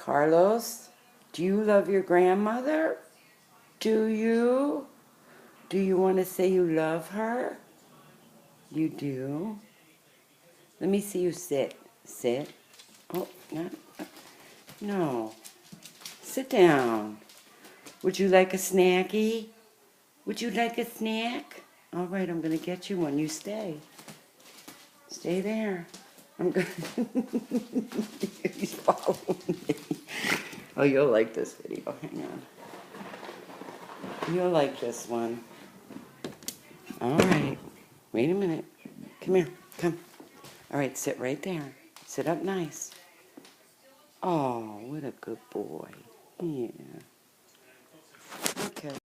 Carlos, do you love your grandmother? Do you? Do you want to say you love her? You do? Let me see you sit. Sit. Oh, no. No. Sit down. Would you like a snacky? Would you like a snack? All right, I'm going to get you one. You stay. Stay there. I'm going to... He's following me. Oh, you'll like this video. Hang on. You'll like this one. All right. Wait a minute. Come here. Come. All right, sit right there. Sit up nice. Oh, what a good boy. Yeah. Okay.